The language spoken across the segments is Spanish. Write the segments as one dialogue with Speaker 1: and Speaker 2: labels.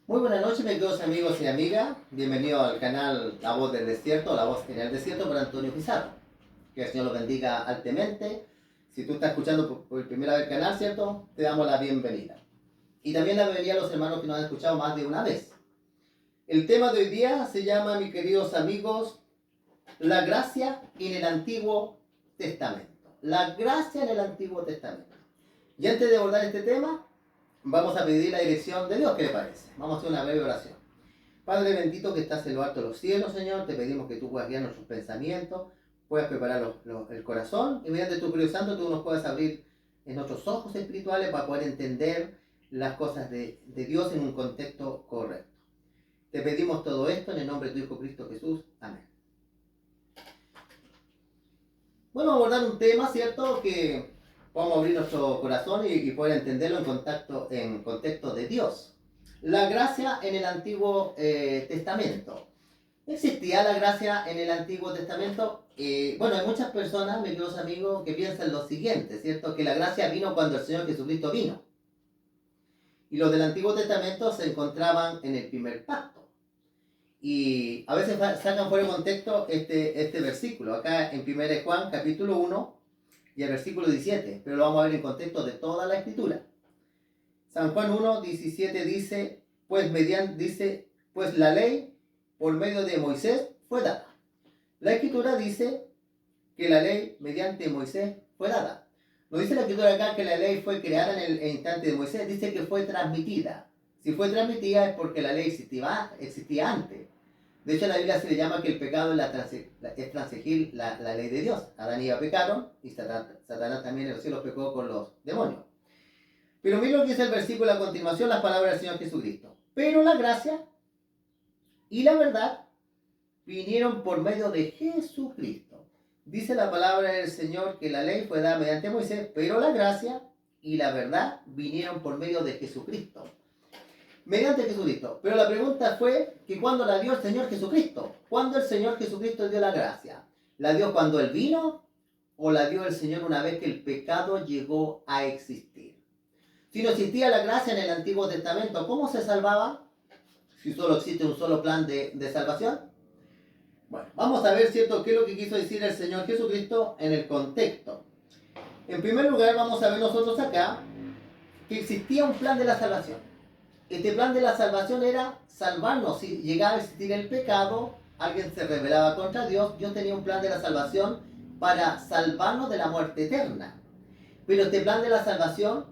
Speaker 1: Muy buenas noches, mis queridos amigos y amigas. Bienvenido al canal La Voz del Desierto, La Voz en el Desierto por Antonio Pizarro. Que el Señor los bendiga altamente. Si tú estás escuchando por primera vez el canal, ¿cierto? Te damos la bienvenida. Y también la bienvenida a los hermanos que nos han escuchado más de una vez. El tema de hoy día se llama, mis queridos amigos, la gracia en el Antiguo Testamento. La gracia en el Antiguo Testamento. Y antes de abordar este tema, vamos a pedir la dirección de Dios, ¿qué le parece? Vamos a hacer una breve oración. Padre bendito que estás en lo alto de los cielos, Señor, te pedimos que tú puedas guiar nuestros pensamientos, puedas preparar el corazón y mediante tu Espíritu Santo tú nos puedas abrir en nuestros ojos espirituales para poder entender las cosas de Dios en un contexto correcto. Te pedimos todo esto en el nombre de tu Hijo Cristo Jesús. Amén. Bueno, vamos a abordar un tema, ¿cierto? Que podamos abrir nuestro corazón y poder entenderlo en contexto de Dios. La gracia en el Antiguo Testamento. ¿Existía la gracia en el Antiguo Testamento? Bueno, hay muchas personas, mis queridos amigos, que piensan lo siguiente, ¿cierto? Que la gracia vino cuando el Señor Jesucristo vino. Y los del Antiguo Testamento se encontraban en el primer pacto. Y a veces sacan fuera de contexto este versículo, acá en 1 Juan capítulo 1 y el versículo 17, pero lo vamos a ver en contexto de toda la escritura. San Juan 1, 17 dice, pues la ley por medio de Moisés fue dada. La escritura dice que la ley mediante Moisés fue dada. No dice la escritura acá que la ley fue creada en el instante de Moisés, dice que fue transmitida. Si fue transmitida es porque la ley existía antes. De hecho, a la Biblia se le llama que el pecado es transgredir la ley de Dios. Adán y Eva pecaron y Satanás también en los cielos pecó con los demonios. Pero mira lo que dice el versículo a continuación, las palabras del Señor Jesucristo. Pero la gracia y la verdad vinieron por medio de Jesucristo. Dice la palabra del Señor que la ley fue dada mediante Moisés, pero la gracia y la verdad vinieron por medio de Jesucristo. Mediante Jesucristo. Pero la pregunta fue que ¿cuándo la dio el Señor Jesucristo? ¿Cuándo el Señor Jesucristo dio la gracia? ¿La dio cuando Él vino o la dio el Señor una vez que el pecado llegó a existir? Si no existía la gracia en el Antiguo Testamento, ¿cómo se salvaba? Si solo existe un solo plan de salvación. Bueno, vamos a ver, ¿cierto?, qué es lo que quiso decir el Señor Jesucristo en el contexto. En primer lugar, vamos a ver nosotros acá que existía un plan de la salvación. Este plan de la salvación era salvarnos. Si llegaba a existir el pecado, alguien se rebelaba contra Dios, Dios tenía un plan de la salvación para salvarnos de la muerte eterna. Pero este plan de la salvación,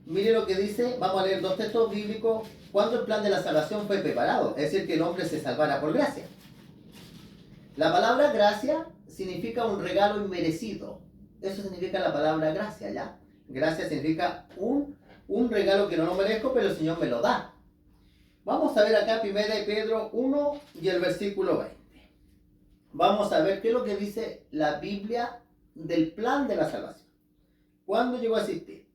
Speaker 1: mire lo que dice, vamos a leer dos textos bíblicos, cuando el plan de la salvación fue preparado, es decir, que el hombre se salvara por gracia. La palabra gracia significa un regalo inmerecido. Eso significa la palabra gracia, ¿ya? Gracia significa un regalo que no lo merezco, pero el Señor me lo da. Vamos a ver acá 1 Pedro 1 y el versículo 20. Vamos a ver qué es lo que dice la Biblia del plan de la salvación. ¿Cuándo llegó a existir?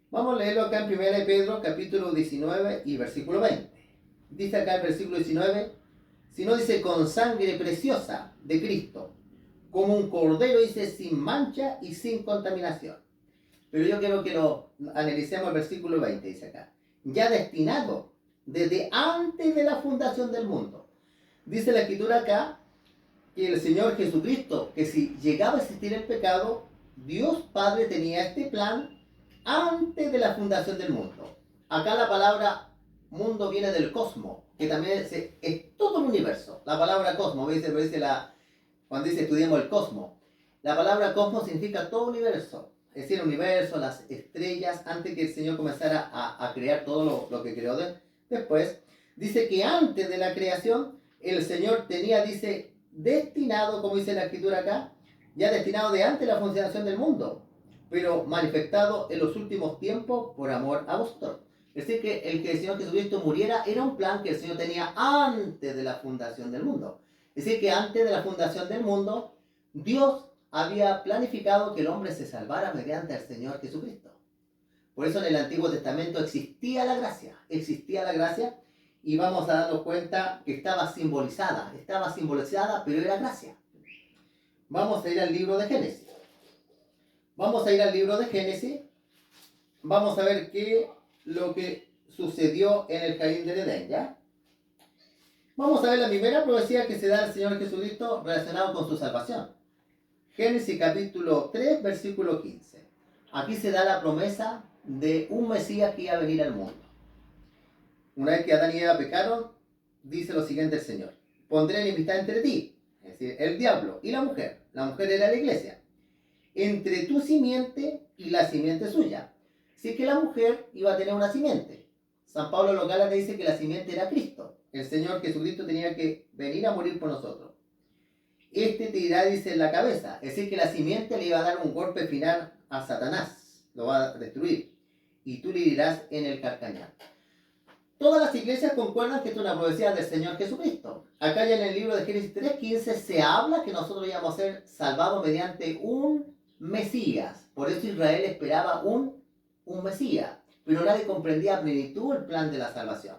Speaker 1: Vamos a leerlo acá en 1 Pedro capítulo 19 y versículo 20. Dice acá el versículo 19, si no dice con sangre preciosa de Cristo, como un cordero, dice sin mancha y sin contaminación. Pero yo quiero que lo analicemos el versículo 20, dice acá. Ya destinado desde antes de la fundación del mundo. Dice la escritura acá que el Señor Jesucristo, que si llegaba a existir el pecado, Dios Padre tenía este plan antes de la fundación del mundo. Acá la palabra mundo viene del cosmos, que también es todo el universo. La palabra cosmos, cuando dice estudiemos el cosmos, la palabra cosmos significa todo universo. Es decir, el universo, las estrellas, antes que el Señor comenzara a crear todo lo que creó después. Dice que antes de la creación, el Señor tenía, dice, destinado, como dice la escritura acá, ya destinado de antes de la fundación del mundo, pero manifestado en los últimos tiempos por amor a vosotros. Es decir, que el Señor Jesucristo muriera era un plan que el Señor tenía antes de la fundación del mundo. Es decir, que antes de la fundación del mundo, Dios había planificado que el hombre se salvara mediante el Señor Jesucristo. Por eso en el Antiguo Testamento existía la gracia, y vamos a darnos cuenta que estaba simbolizada, pero era gracia. Vamos a ir al libro de Génesis. Vamos a ver qué lo que sucedió en el jardín del Edén, ¿ya? Vamos a ver la primera profecía que se da al Señor Jesucristo relacionado con su salvación. Génesis capítulo 3, versículo 15. Aquí se da la promesa de un Mesías que iba a venir al mundo. Una vez que Adán y Eva pecaron, dice lo siguiente el Señor: pondré enemistad entre ti, es decir, el diablo, y la mujer. La mujer era la iglesia. Entre tu simiente y la simiente suya. Así que la mujer iba a tener una simiente. San Pablo los Gálatas dice que la simiente era Cristo. El Señor Jesucristo tenía que venir a morir por nosotros. Este te irá, dice, en la cabeza. Es decir, que la simiente le iba a dar un golpe final a Satanás. Lo va a destruir. Y tú le dirás en el carcañal. Todas las iglesias concuerdan que esto es una profecía del Señor Jesucristo. Acá ya en el libro de Génesis 3:15 se habla que nosotros íbamos a ser salvados mediante un Mesías. Por eso Israel esperaba un Mesías. Pero nadie comprendía a plenitud el plan de la salvación.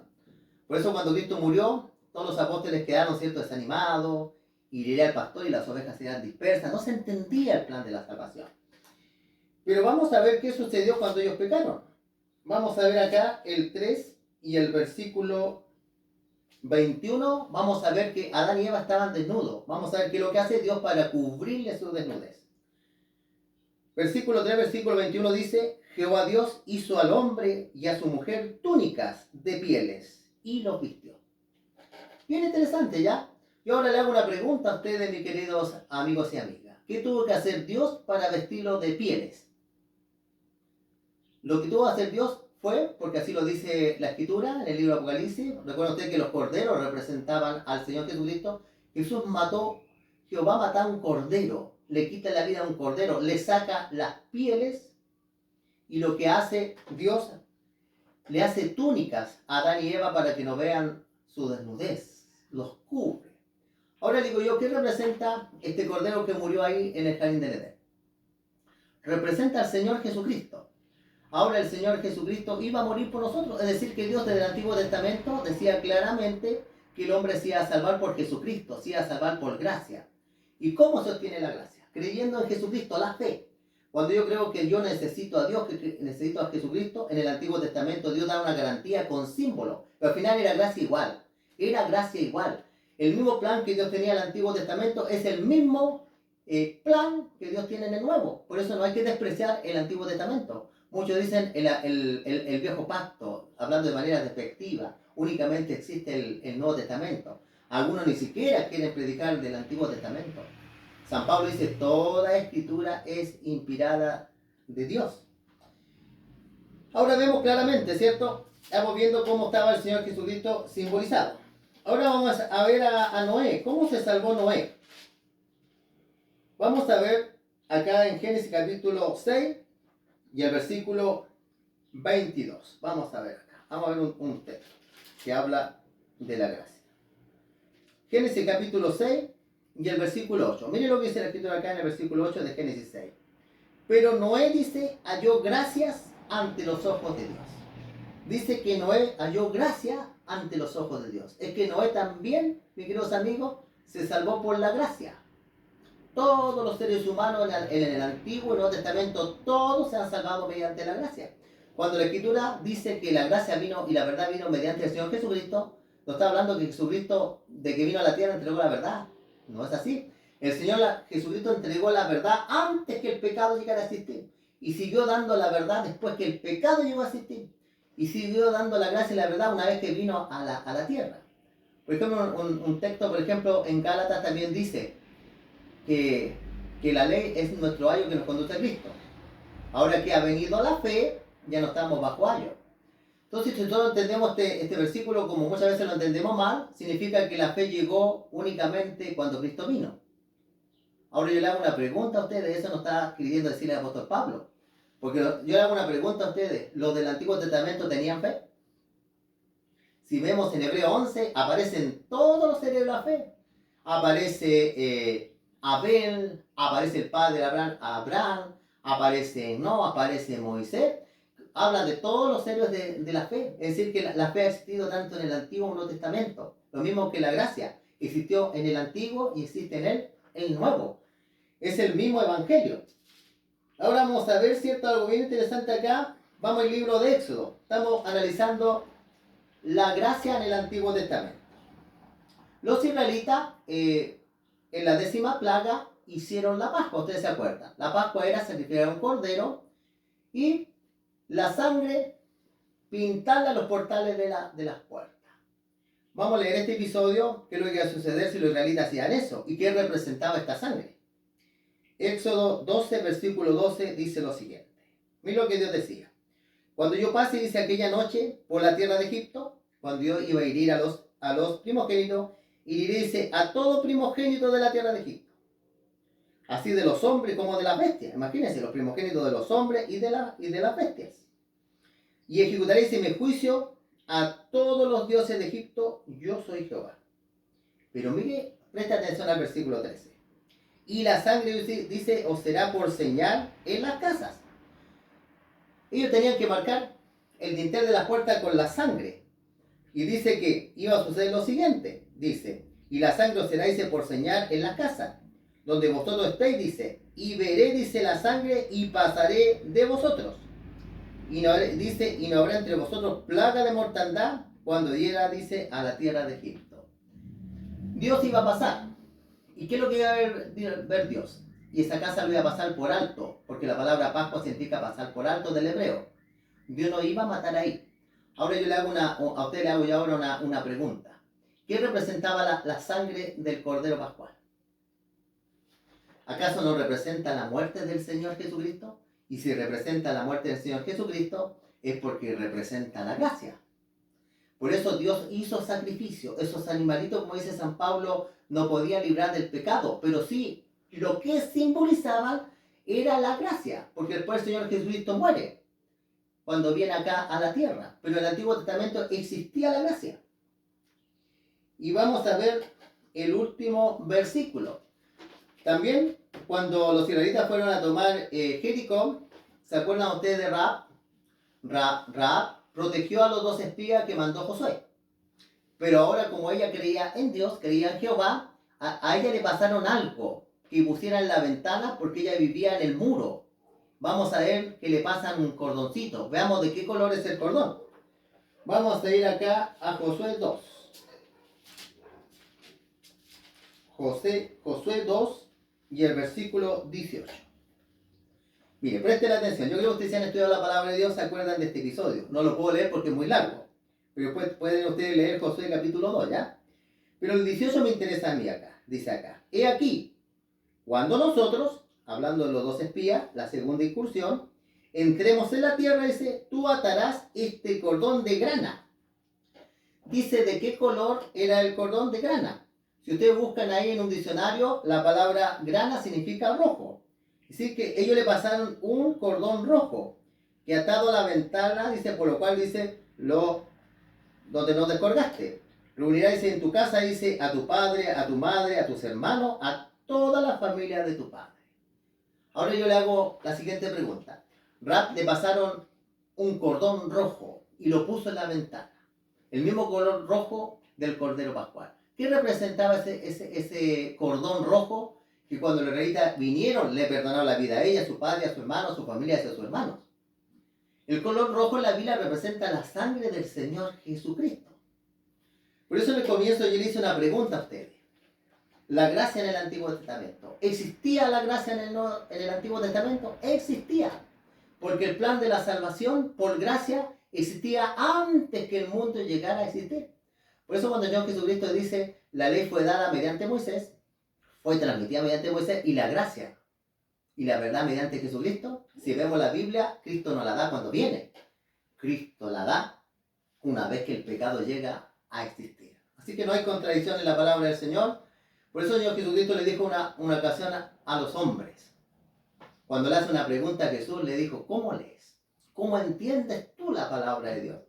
Speaker 1: Por eso cuando Cristo murió, todos los apóstoles quedaron, ¿cierto?, desanimados, iría al pastor y las ovejas serían dispersas. No se entendía el plan de la salvación. Pero vamos a ver qué sucedió cuando ellos pecaron. Vamos a ver acá el 3 y el versículo 21. Vamos a ver que Adán y Eva estaban desnudos. Vamos a ver qué es lo que hace Dios para cubrirle su desnudez. Versículo 3, versículo 21 dice: Jehová Dios hizo al hombre y a su mujer túnicas de pieles y los vistió. Bien interesante, ¿ya? Y ahora le hago una pregunta a ustedes, mis queridos amigos y amigas. ¿Qué tuvo que hacer Dios para vestirlo de pieles? Lo que tuvo que hacer Dios fue, porque así lo dice la Escritura en el libro de Apocalipsis. Recuerden ustedes que los corderos representaban al Señor Jesucristo. Jesús mató, Jehová mata a un cordero, le quita la vida a un cordero, le saca las pieles, y lo que hace Dios, le hace túnicas a Adán y Eva para que no vean su desnudez, los cubre. Ahora digo yo, ¿qué representa este cordero que murió ahí en el jardín del Edén? Representa al Señor Jesucristo. Ahora el Señor Jesucristo iba a morir por nosotros. Es decir, que Dios desde el Antiguo Testamento decía claramente que el hombre se iba a salvar por Jesucristo, se iba a salvar por gracia. ¿Y cómo se obtiene la gracia? Creyendo en Jesucristo, la fe. Cuando yo creo que yo necesito a Dios, que necesito a Jesucristo, en el Antiguo Testamento Dios da una garantía con símbolo. Pero al final era gracia igual. Era gracia igual. El mismo plan que Dios tenía en el Antiguo Testamento es el mismo plan que Dios tiene en el Nuevo. Por eso no hay que despreciar el Antiguo Testamento. Muchos dicen el viejo pacto, hablando de manera despectiva. Únicamente existe el Nuevo Testamento. Algunos ni siquiera quieren predicar del Antiguo Testamento. San Pablo dice: toda escritura es inspirada de Dios. Ahora vemos claramente, ¿cierto? Estamos viendo cómo estaba el Señor Jesucristo simbolizado. Ahora vamos a ver a Noé. ¿Cómo se salvó Noé? Vamos a ver acá en Génesis capítulo 6 y el versículo 22. Vamos a ver acá. Vamos a ver un texto que habla de la gracia. Génesis capítulo 6 y el versículo 8. Miren lo que dice la escritura acá en el versículo 8 de Génesis 6. Pero Noé, dice, halló gracias ante los ojos de Dios. Dice que Noé halló gracia ante los ojos de Dios. Es que Noé también, mis queridos amigos, se salvó por la gracia. Todos los seres humanos en el Antiguo y Nuevo Testamento, todos se han salvado mediante la gracia. Cuando la Escritura dice que la gracia vino y la verdad vino mediante el Señor Jesucristo, no está hablando que Jesucristo, de que vino a la tierra, entregó la verdad. No es así. El Señor Jesucristo entregó la verdad antes que el pecado llegara a existir. Y siguió dando la verdad después que el pecado llegó a existir. Y siguió dando la gracia y la verdad una vez que vino a la tierra. Por ejemplo, un texto, por ejemplo, en Gálatas también dice que la ley es nuestro ayo que nos conduce a Cristo. Ahora que ha venido la fe, ya no estamos bajo ayo. Entonces, si nosotros entendemos este versículo como muchas veces lo entendemos mal, significa que la fe llegó únicamente cuando Cristo vino. Ahora yo le hago una pregunta a ustedes, eso no está queriendo decir el apóstol Pablo. Porque yo le hago una pregunta a ustedes, ¿los del Antiguo Testamento tenían fe? Si vemos en Hebreo 11, aparecen todos los seres de la fe. Aparece Abel, aparece el padre de Abraham, aparece Noé, aparece Moisés. Habla de todos los héroes de la fe. Es decir, que la fe ha existido tanto en el Antiguo como en el Nuevo Testamento. Lo mismo que la gracia. Existió en el Antiguo y existe en el Nuevo. Es el mismo Evangelio. Ahora vamos a ver, ¿cierto? Algo bien interesante acá Vamos al libro de Éxodo. Estamos analizando la gracia en el Antiguo Testamento. Los israelitas en la 10ª plaga hicieron la Pascua, ustedes se acuerdan. La Pascua era sacrificar un cordero y la sangre pintarla a los portales de las puertas. Vamos a leer este episodio, qué es lo que iba a suceder si los israelitas hacían eso y qué representaba esta sangre. Éxodo 12, versículo 12 dice lo siguiente. Mira lo que Dios decía. Cuando yo pase, dice, aquella noche por la tierra de Egipto, cuando yo iba a herir a los primogénitos, heriré, dice, a todo primogénito de la tierra de Egipto. Así de los hombres como de las bestias. Imagínense, los primogénitos de los hombres y de las bestias. Y ejecutaré, dice, mi juicio a todos los dioses de Egipto, yo soy Jehová. Pero mire, presta atención al versículo 13. Y la sangre, dice, os será por señal en las casas. Ellos tenían que marcar el dintel de la puerta con la sangre. Y dice que iba a suceder lo siguiente. Dice, y la sangre os será, dice, por señal en las casas, donde vosotros estéis, dice, y veré, dice, la sangre y pasaré de vosotros. Y no, dice, y no habrá entre vosotros plaga de mortandad cuando diera, dice, a la tierra de Egipto. Dios iba a pasar. ¿Y qué es lo que iba a ver Dios? Y esa casa lo iba a pasar por alto, porque la palabra Pascua significa pasar por alto del hebreo. Dios no iba a matar ahí. Ahora yo le hago a usted le hago yo ahora una pregunta. ¿Qué representaba la sangre del Cordero Pascual? ¿Acaso no representa la muerte del Señor Jesucristo? Y si representa la muerte del Señor Jesucristo, es porque representa la gracia. Por eso Dios hizo sacrificio. Esos animalitos, como dice San Pablo, no podían librar del pecado, pero sí, lo que simbolizaban era la gracia, porque después el Señor Jesucristo muere cuando viene acá a la tierra. Pero en el Antiguo Testamento existía la gracia. Y vamos a ver el último versículo. También, cuando los israelitas fueron a tomar Jericó, ¿se acuerdan ustedes de Rahab? Rahab protegió a los 2 espías que mandó Josué. Pero ahora, como ella creía en Dios, creía en Jehová, a ella le pasaron algo que pusiera en la ventana porque ella vivía en el muro. Vamos a ver que le pasan un cordoncito. Veamos de qué color es el cordón. Vamos a ir acá a Josué 2. Josué 2 y el versículo 18. Mire, presten atención. Yo creo que ustedes, si han estudiado la palabra de Dios, se acuerdan de este episodio. No lo puedo leer porque es muy largo. Pero después pueden ustedes leer Josué capítulo 2, ¿ya? Pero el 18 me interesa a mí acá. Dice acá. He aquí, cuando nosotros, hablando de los 2 espías, la segunda incursión, entremos en la tierra, dice, tú atarás este cordón de grana. Dice de qué color era el cordón de grana. Si ustedes buscan ahí en un diccionario, la palabra grana significa rojo. Así que ellos le pasaron un cordón rojo que atado a la ventana, dice, por lo cual dice, donde no descolgaste. Reunirás, dice, en tu casa, dice, a tu padre, a tu madre, a tus hermanos, a toda la familia de tu padre. Ahora yo le hago la siguiente pregunta. Rahab le pasaron un cordón rojo y lo puso en la ventana. El mismo color rojo del Cordero Pascual. ¿Qué representaba ese cordón rojo que cuando los israelitas vinieron le perdonaron la vida a ella, a su padre, a su hermano, a su familia y a sus hermanos? El color rojo en la Biblia representa la sangre del Señor Jesucristo. Por eso en el comienzo yo le hice una pregunta a ustedes. La gracia en el Antiguo Testamento. ¿Existía la gracia en el Antiguo Testamento? Existía. Porque el plan de la salvación por gracia existía antes que el mundo llegara a existir. Por eso cuando el Señor Jesucristo dice, la ley fue dada mediante Moisés, fue transmitida mediante Moisés, y la gracia y la verdad mediante Jesucristo, si vemos la Biblia, Cristo no la da cuando viene. Cristo la da una vez que el pecado llega a existir. Así que no hay contradicción en la palabra del Señor. Por eso el Señor Jesucristo le dijo una ocasión a los hombres. Cuando le hace una pregunta a Jesús, le dijo, ¿cómo lees? ¿Cómo entiendes tú la palabra de Dios?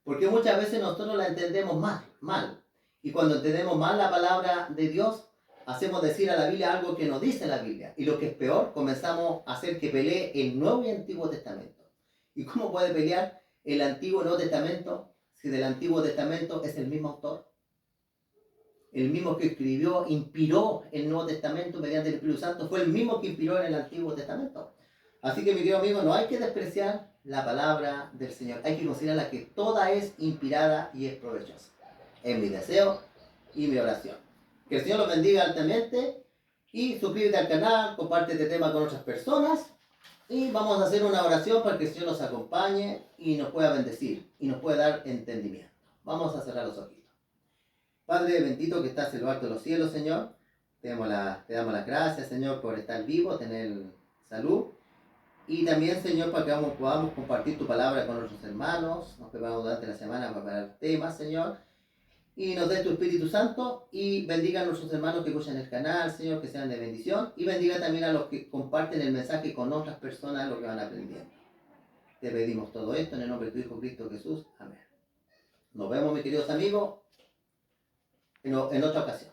Speaker 1: Porque muchas veces nosotros la entendemos mal. Y cuando entendemos mal la palabra de Dios, hacemos decir a la Biblia algo que no dice la Biblia. Y lo que es peor, comenzamos a hacer que pelee el Nuevo y Antiguo Testamento. ¿Y cómo puede pelear el Antiguo y Nuevo Testamento si del Antiguo Testamento es el mismo autor? El mismo que escribió, inspiró el Nuevo Testamento mediante el Espíritu Santo, fue el mismo que inspiró en el Antiguo Testamento. Así que, mi querido amigo, no hay que despreciar la palabra del Señor. Hay que considerarla que toda es inspirada y es provechosa. Es mi deseo y mi oración. Que el Señor los bendiga altamente y suscríbete al canal, comparte este tema con otras personas y vamos a hacer una oración para que el Señor nos acompañe y nos pueda bendecir y nos pueda dar entendimiento. Vamos a cerrar los ojitos. Padre bendito que estás en lo alto de los cielos, Señor, te damos las gracias, Señor, por estar vivo, tener salud. Y también, Señor, para que podamos compartir tu palabra con nuestros hermanos. Nos preparamos durante la semana para preparar temas, Señor. Y nos dé tu Espíritu Santo y bendiga a nuestros hermanos que escuchan el canal, Señor, que sean de bendición. Y bendiga también a los que comparten el mensaje con otras personas, lo que van aprendiendo. Te pedimos todo esto en el nombre de tu Hijo Cristo Jesús. Amén. Nos vemos, mis queridos amigos, en otra ocasión.